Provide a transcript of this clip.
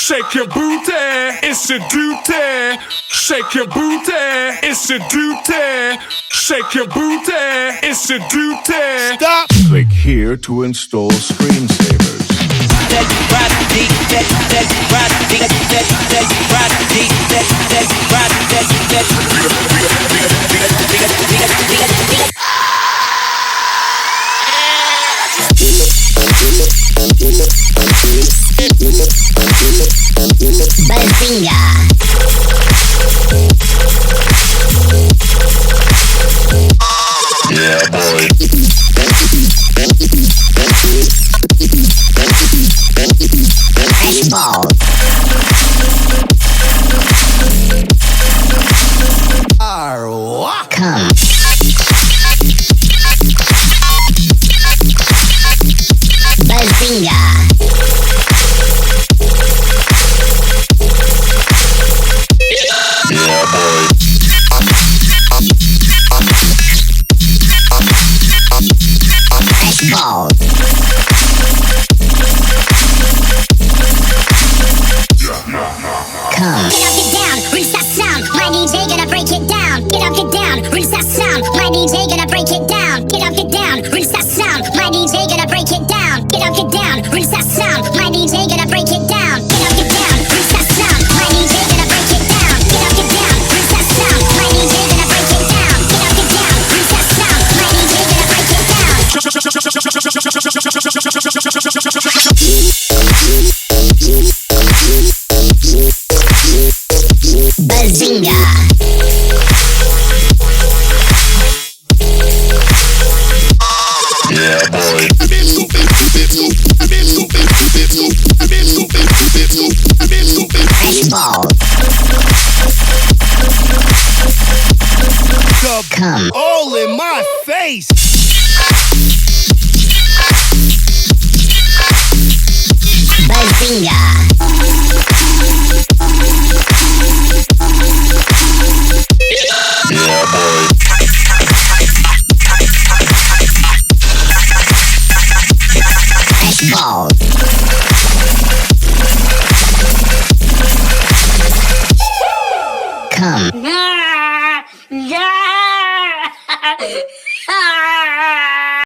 Shake your booty, it's your duty. Shake your booty, it's your duty. Shake your booty, it's your duty. Stop! Click here to install screensavers. Bazinga! Yeah, boy. Fresh balls. Come. Bazinga! Yeah, boy. Fresh balls. Come. Get up, get down, reach that sound. My DJ gonna break it down. Get up, get down, reach that sound. My DJ gonna break it down. Get up, get down, reach that sound. My DJ gonna break it down. Get up, get down, reach that sound. My DJ gonna break it down. Get up, get down, reach that sound. My DJ gonna break it down. Get up, get down, reach that sound. My DJ gonna break it down. Get up, get down, reach that sound. My DJ gonna break it down. Bazinga! Yeah, boy. Fresh balls. Come. All in my face! Bazinga! Yeah, boy. Fresh balls. Come. Yeah.